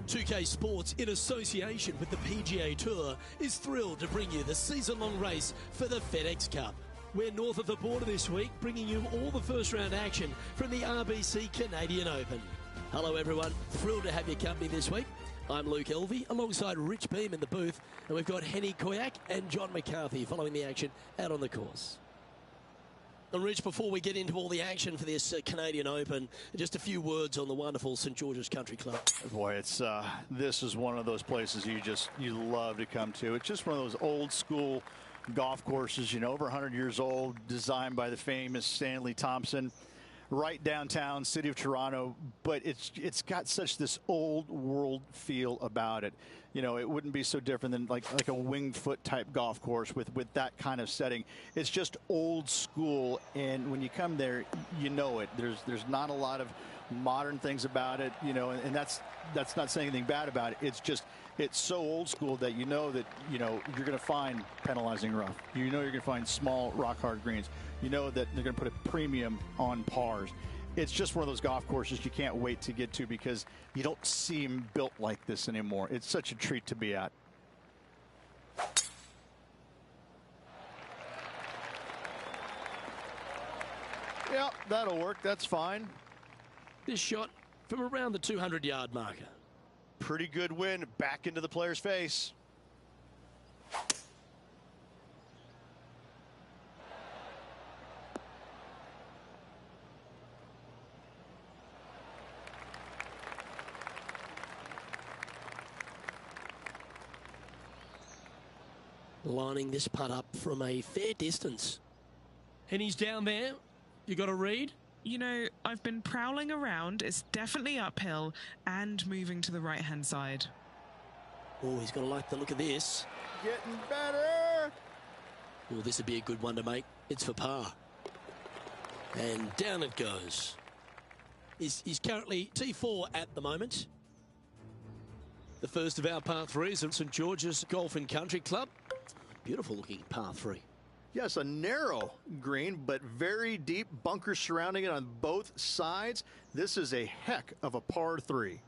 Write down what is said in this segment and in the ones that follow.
2K Sports, in association with the PGA Tour, is thrilled to bring you the season-long race for the FedEx Cup. We're north of the border this week, bringing you all the first-round action from the RBC Canadian Open. Hello, everyone. Thrilled to have your company this week. I'm Luke Elvey, alongside Rich Beam in the booth, and we've got Henny Koyak and John McCarthy following the action out on the course. And Rich, before we get into all the action for this Canadian Open, just a few words on the wonderful St George's Country Club. Boy, it's this is one of those places you love to come to. It's just one of those old school golf courses, you know, over 100 years old, designed by the famous Stanley Thompson, right downtown, city of Toronto. But it's got such this old world feel about it. You know, it wouldn't be so different than like a Winged Foot type golf course with that kind of setting. It's just old school, and when you come there, you know it. There's not a lot of modern things about it, you know, and that's not saying anything bad about it. It's so old school that you know you're going to find penalizing rough. You know you're going to find small rock hard greens. You know that they're going to put a premium on pars. It's just one of those golf courses you can't wait to get to because you don't see them built like this anymore. It's such a treat to be at. Yeah, that'll work. That's fine. This shot from around the 200-yard marker. Pretty good wind back into the player's face. Lining this putt up from a fair distance. And he's down there. You got a read? You know, I've been prowling around. It's definitely uphill and moving to the right-hand side. Oh, he's going to like the look of this. Getting better. Oh, this would be a good one to make. It's for par. And down it goes. He's currently T4 at the moment. The first of our par threes at St George's Golf and Country Club. Beautiful looking par three. Yes, a narrow green, but very deep, bunkers surrounding it on both sides. This is a heck of a par three.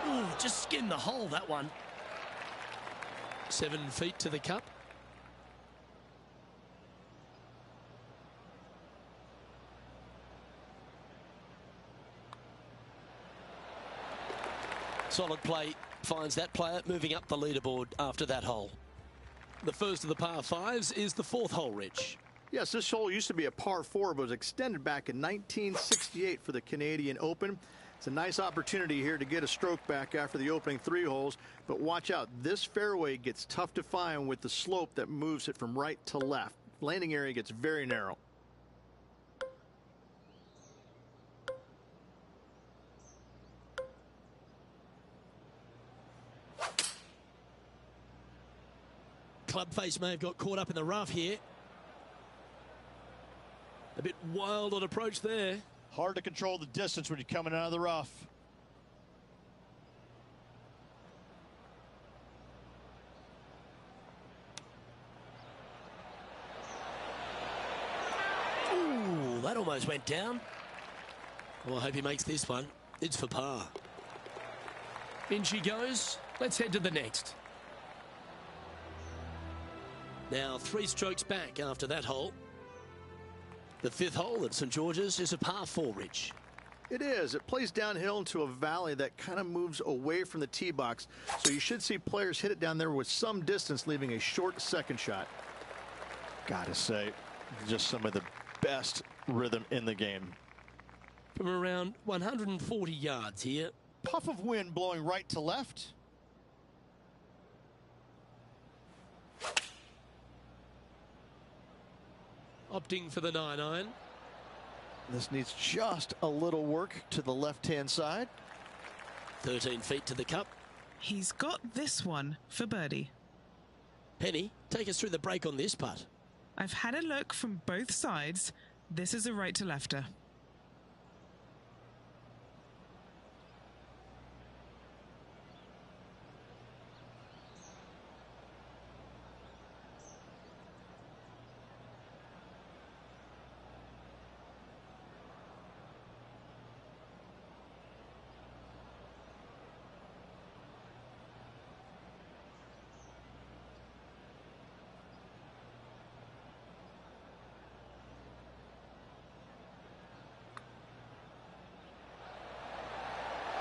Ooh, just skinned the hole, that one. 7 feet to the cup. Solid play finds that player moving up the leaderboard after that hole. The first of the par fives is the fourth hole, Rich. Yes, this hole used to be a par 4, but was extended back in 1968 for the Canadian Open. It's a nice opportunity here to get a stroke back after the opening 3 holes, but watch out. This fairway gets tough to find with the slope that moves it from right to left. Landing area gets very narrow. Club face may have got caught up in the rough here. A bit wild on approach there. Hard to control the distance when you're coming out of the rough. Ooh, that almost went down. Well, I hope he makes this one. It's for par. In she goes. Let's head to the next. Now 3 strokes back after that hole. The 5th hole at St George's is a par 4, Rich. It is. It plays downhill into a valley that kind of moves away from the tee box. So you should see players hit it down there with some distance, leaving a short second shot. Gotta say, just some of the best rhythm in the game. From around 140 yards here. Puff of wind blowing right to left. Opting for the 9-iron. This needs just a little work to the left-hand side. 13 feet to the cup. He's got this one for birdie. Penny, take us through the break on this putt. I've had a look from both sides. This is a right to lefter.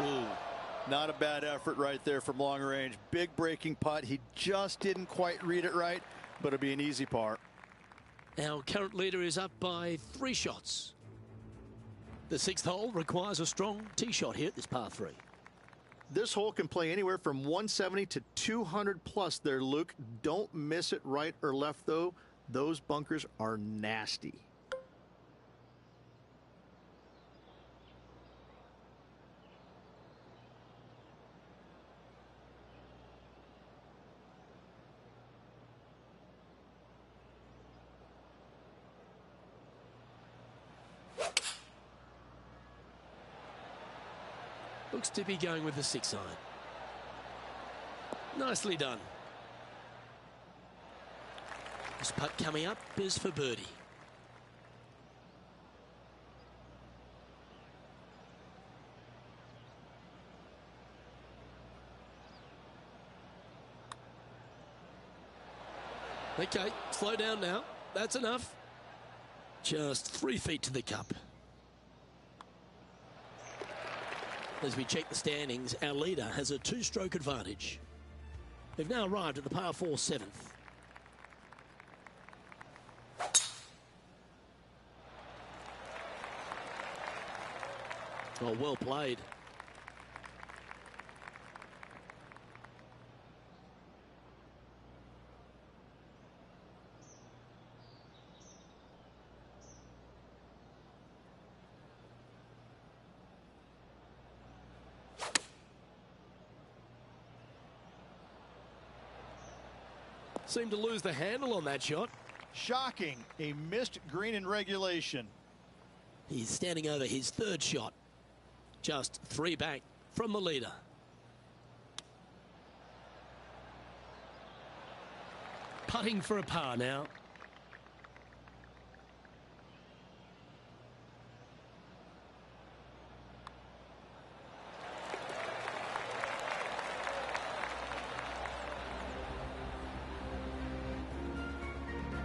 Ooh, not a bad effort right there from long range. Big breaking putt. He just didn't quite read it right, but it'll be an easy par. Our current leader is up by 3 shots. The 6th hole requires a strong tee shot here at this par 3. This hole can play anywhere from 170 to 200 plus there, Luke. Don't miss it right or left, though. Those bunkers are nasty. Looks to be going with the 6 iron. Nicely done. This putt coming up is for birdie. Okay, slow down now. That's enough. Just 3 feet to the cup. As we check the standings, our leader has a 2-stroke advantage. They've now arrived at the par 4 7th. Oh, well played. Seemed to lose the handle on that shot. Shocking. A missed green in regulation. He's standing over his 3rd shot. Just 3 back from the leader. Putting for a par now.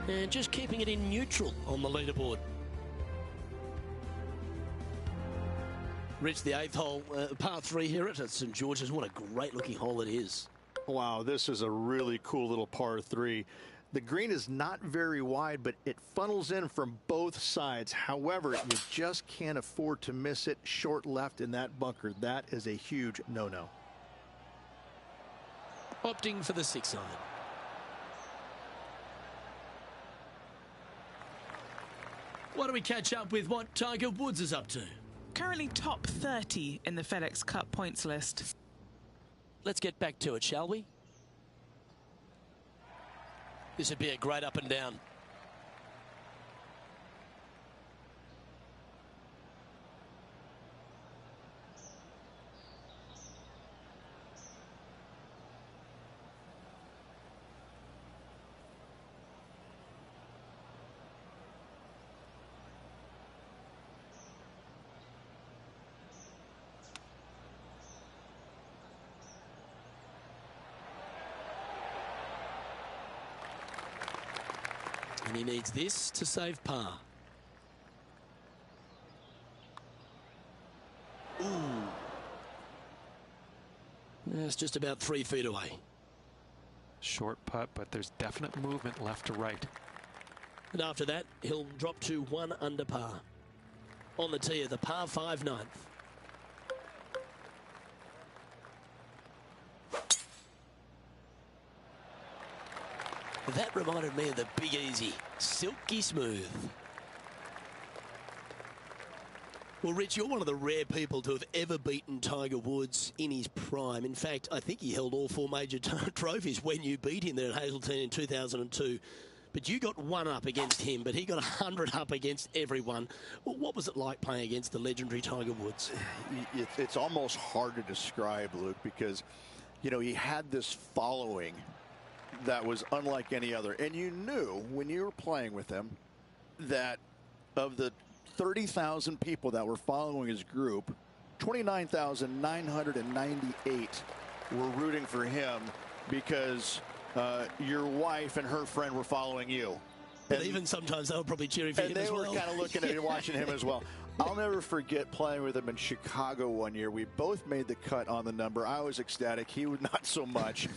And just keeping it in neutral on the leaderboard. Reached the 8th hole, par 3 here at St George's. What a great looking hole it is. Wow, this is a really cool little par 3. The green is not very wide, but it funnels in from both sides. However, you just can't afford to miss it short left in that bunker. That is a huge no-no. Opting for the 6 iron. Why don't we catch up with what Tiger Woods is up to? Currently top 30 in the FedEx Cup points list. Let's get back to it, shall we? This would be a great up and down. And he needs this to save par. Ooh. That's just about 3 feet away. Short putt, but there's definite movement left to right. And after that, he'll drop to 1 under par. On the tee of the par 5 9th. That reminded me of the Big Easy. Silky smooth. Well, Rich, you're one of the rare people to have ever beaten Tiger Woods in his prime. In fact, I think he held all 4 major trophies when you beat him there at Hazleton in 2002. But you got 1 up against him, but he got 100 up against everyone. Well, what was it like playing against the legendary Tiger Woods? It's almost hard to describe, Luke, because, you know, he had this following that was unlike any other. And you knew when you were playing with him that of the 30,000 people that were following his group, 29,998 were rooting for him because your wife and her friend were following you. But even sometimes they were probably cheering for him as well. And they were kind of looking at it, watching him as well. I'll never forget playing with him in Chicago one year. We both made the cut on the number. I was ecstatic. He was not so much.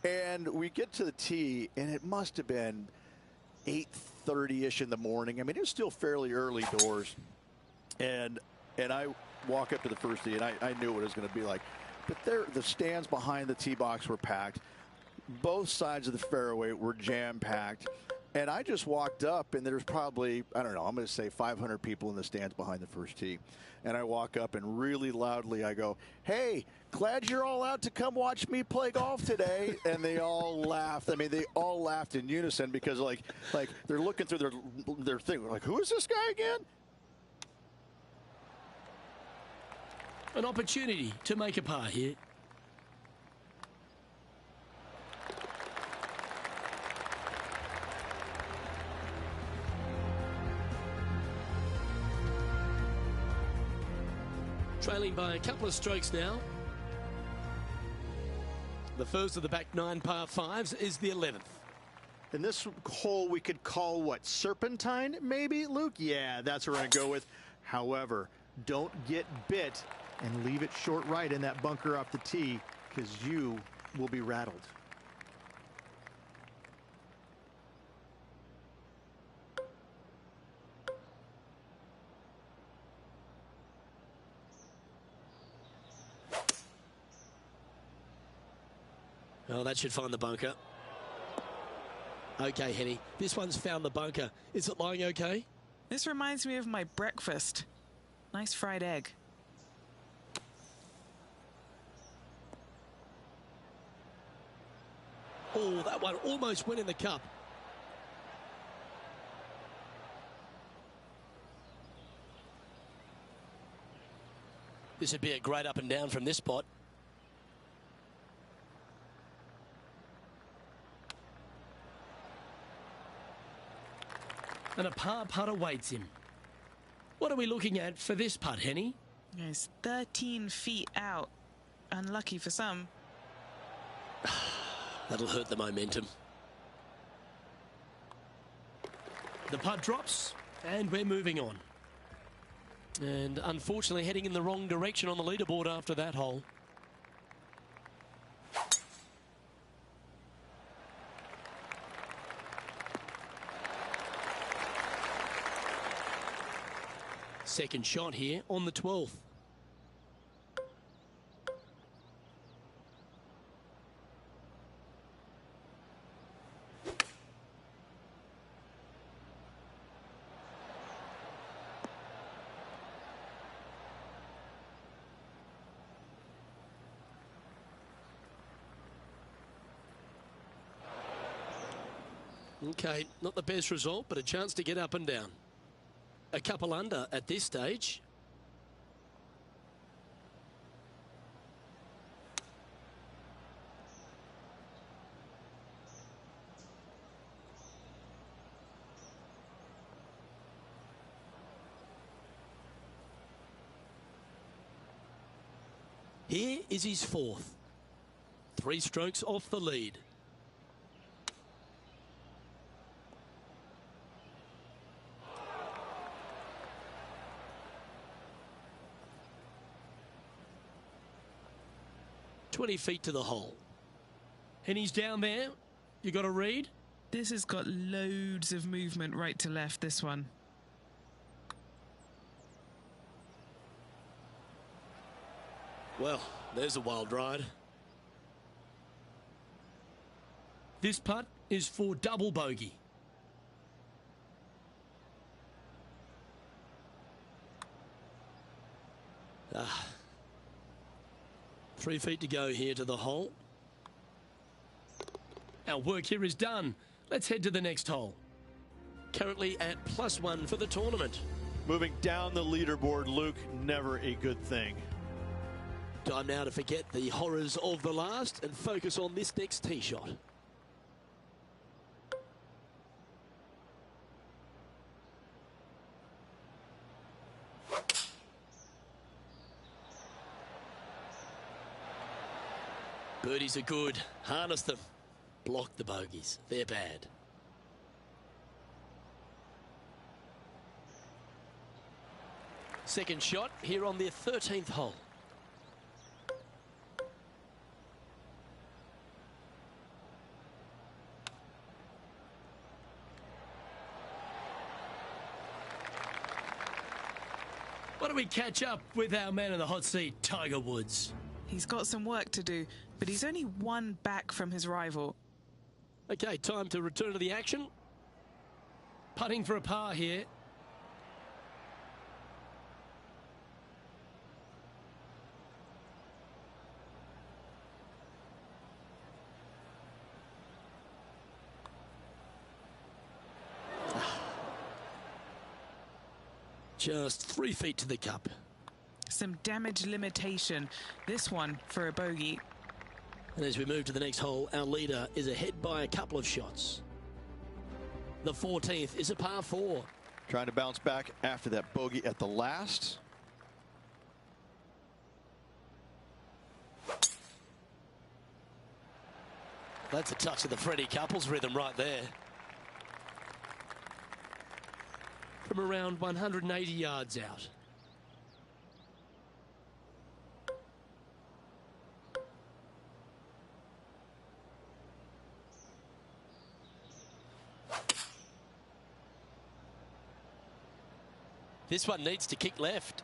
And we get to the tee, and it must have been 8:30-ish in the morning. I mean, it was still fairly early doors. And I walk up to the first tee, and I knew what it was going to be like. But the stands behind the tee box were packed. Both sides of the fairway were jam-packed. And I just walked up, and there's probably, I don't know, I'm going to say 500 people in the stands behind the first tee. And I walk up, and really loudly I go, "Hey, glad you're all out to come watch me play golf today." And they all laughed. I mean, they all laughed in unison because, like they're looking through their thing. Like, who is this guy again? An opportunity to make a par here. Trailing by a couple of strokes now. The first of the back 9 par 5s is the 11th. And this hole we could call what, serpentine maybe, Luke? Yeah, that's what we're going to go with. However, don't get bit and leave it short right in that bunker off the tee, because you will be rattled. Oh, that should find the bunker. Okay, Henny, this one's found the bunker. Is it lying okay? This reminds me of my breakfast. Nice fried egg. Oh, that one almost went in the cup. This would be a great up and down from this spot. And a par putt awaits him. What are we looking at for this putt, Henny? It's 13 feet out. Unlucky for some. That'll hurt the momentum. The putt drops, and we're moving on. And unfortunately heading in the wrong direction on the leaderboard after that hole. Second shot here on the 12th. Okay, not the best result, but a chance to get up and down. A couple under at this stage. Here is his fourth. 3 strokes off the lead. Feet to the hole. And he's down there. You got to read? This has got loads of movement right to left, this one. Well, there's a wild ride. This putt is for double bogey. Ah. 3 feet to go here to the hole. Our work here is done. Let's head to the next hole. Currently at +1 for the tournament. Moving down the leaderboard, Luke, never a good thing. Time now to forget the horrors of the last and focus on this next tee shot. Birdies are good. Harness them. Block the bogeys. They're bad. Second shot here on their 13th hole. Why don't we catch up with our man in the hot seat, Tiger Woods? He's got some work to do, but he's only one back from his rival. Okay, time to return to the action. Putting for a par here. Just 3 feet to the cup. Some damage limitation. This one for a bogey. And as we move to the next hole, our leader is ahead by a couple of shots. The 14th is a par 4. Trying to bounce back after that bogey at the last. That's a touch of the Freddie Couples rhythm right there. From around 180 yards out. This one needs to kick left.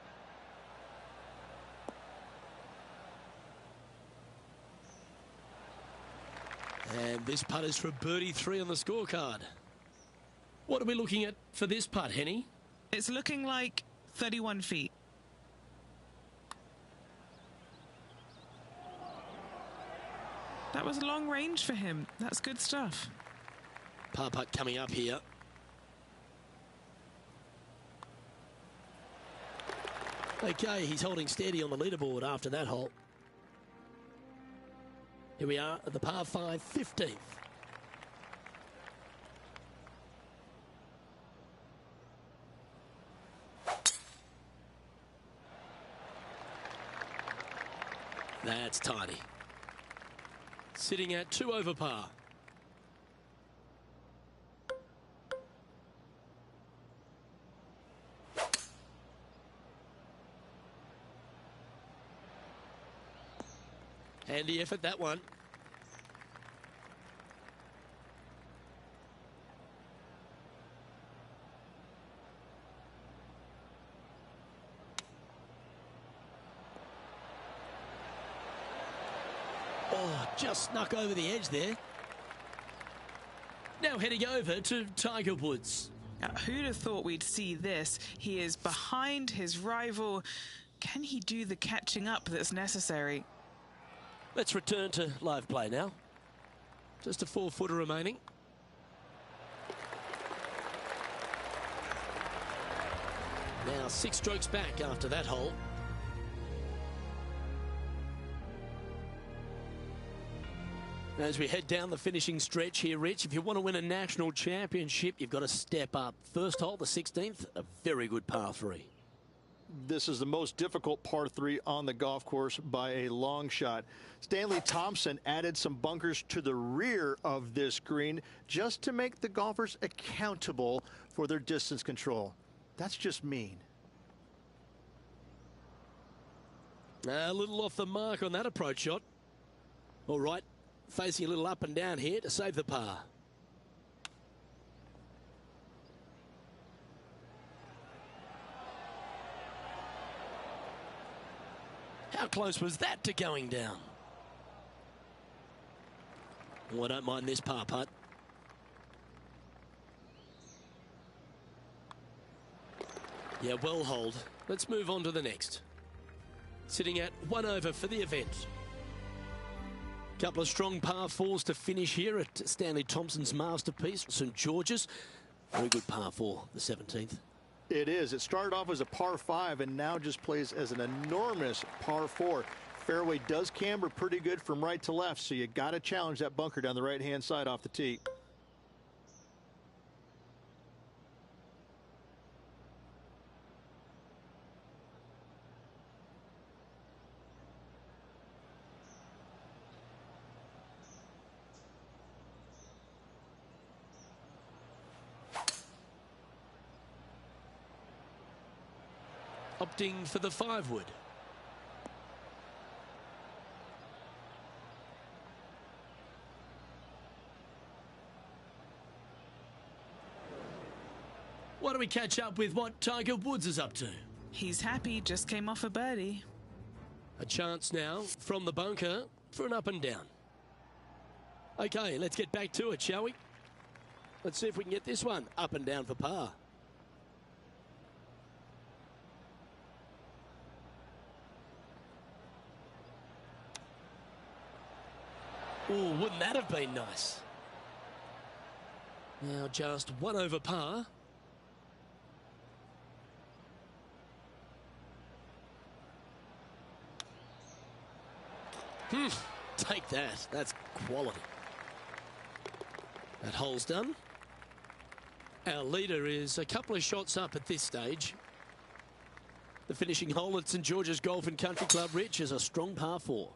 And this putt is for birdie 3 on the scorecard. What are we looking at for this putt, Henny? It's looking like 31 feet. That was long range for him. That's good stuff. Par putt coming up here. Okay, he's holding steady on the leaderboard after that hole. Here we are at the par 5, 15th. That's tiny. Sitting at 2 over par. Handy effort, that one. Oh, just snuck over the edge there. Now heading over to Tiger Woods. Who'd have thought we'd see this? He is behind his rival. Can he do the catching up that's necessary? Let's return to live play now. Just a 4-footer remaining. Now 6 strokes back after that hole. As we head down the finishing stretch here, Rich, if you want to win a national championship, you've got to step up. First hole, the 16th, a very good par 3. This is the most difficult par 3 on the golf course by a long shot. Stanley Thompson added some bunkers to the rear of this green just to make the golfers accountable for their distance control. That's just mean. A little off the mark on that approach shot. All right, facing a little up and down here to save the par. How close was that to going down? Oh, I don't mind this par putt. Yeah, well hold. Let's move on to the next. Sitting at 1 over for the event. Couple of strong par 4s to finish here at Stanley Thompson's masterpiece, St George's. Very good par 4, the 17th. It is. It started off as a par 5 and now just plays as an enormous par 4. Fairway does camber pretty good from right to left, so you got to challenge that bunker down the right-hand side off the tee. opting for the 5-wood. Why don't we catch up with what Tiger Woods is up to? He's happy, just came off a birdie. A chance now from the bunker for an up and down. Okay, let's get back to it, shall we? Let's see if we can get this one up and down for par. Oh, wouldn't that have been nice? Now just 1 over par. Take that. That's quality. That hole's done. Our leader is a couple of shots up at this stage. The finishing hole at St George's Golf and Country Club, Rich, is a strong par 4.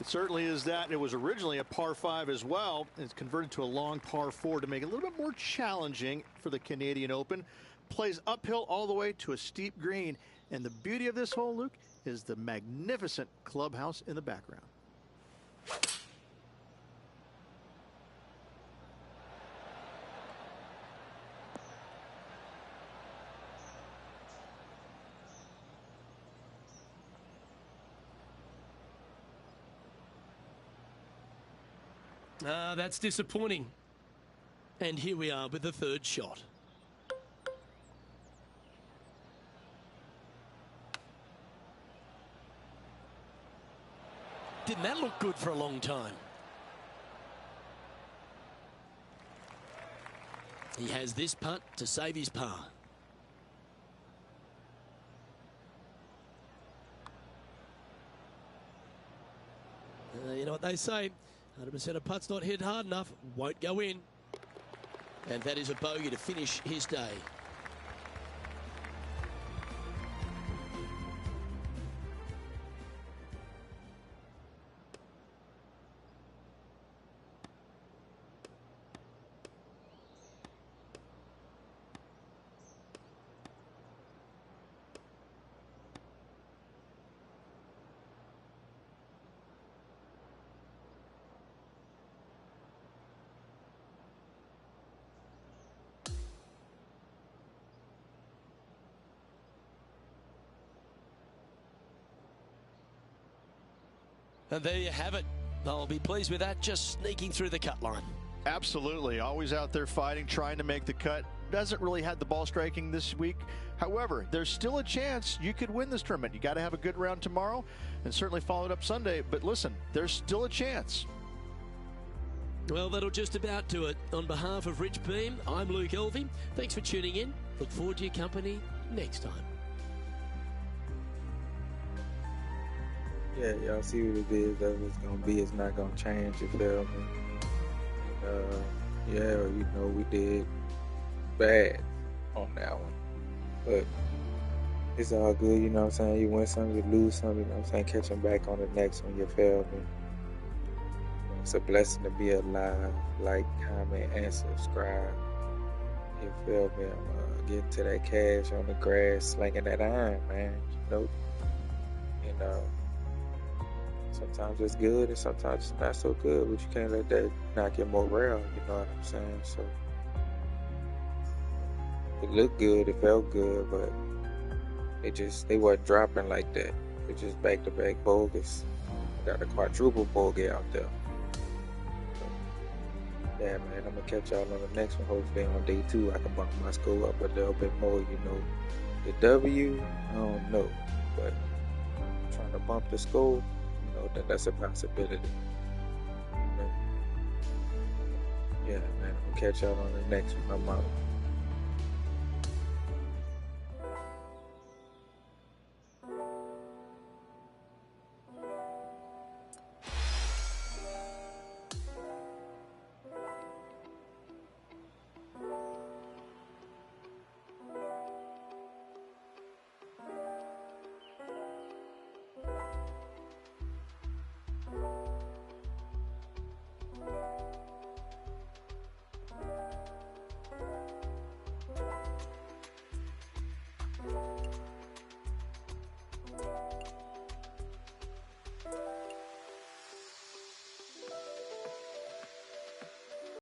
It certainly is that. It was originally a par 5 as well. It's converted to a long par 4 to make it a little bit more challenging for the Canadian Open. Plays uphill all the way to a steep green. And the beauty of this hole, Luke, is the magnificent clubhouse in the background. That's disappointing. And here we are with the 3rd shot. Didn't that look good for a long time? He has this putt to save his par. You know what they say, 100% of putts not hit hard enough won't go in. And that is a bogey to finish his day. And there you have it. I'll be pleased with that, just sneaking through the cut line. Absolutely. Always out there fighting, trying to make the cut. Doesn't really have the ball striking this week. However, there's still a chance you could win this tournament. You got to have a good round tomorrow and certainly follow it up Sunday. But listen, there's still a chance. Well, that'll just about do it. On behalf of Rich Beam, I'm Luke Elvey. Thanks for tuning in. Look forward to your company next time. Yeah, y'all see what it is. That it's gonna be. It's not gonna change. You feel me? And, yeah, you know, we did bad on that one, but it's all good. You know what I'm saying? You win some, you lose some. You know what I'm saying? Catching back on the next one. You feel me? It's a blessing to be alive. Like, comment, and subscribe. You feel me? I'm getting to that cash on the grass, slinging that iron, man. You know. Sometimes it's good and sometimes it's not so good, but you can't let that knock your morale, you know what I'm saying? So it looked good, it felt good, but they weren't dropping like that. It just back-to-back bogus. Got a quadruple bogey out there. So, yeah, man, I'm gonna catch y'all on the next one. Hopefully on day 2 I can bump my score up a little bit more, you know. The W, I don't know, but I'm trying to bump the score. That's a possibility. You know? Yeah, man. I'll catch y'all on the next one. I'm out.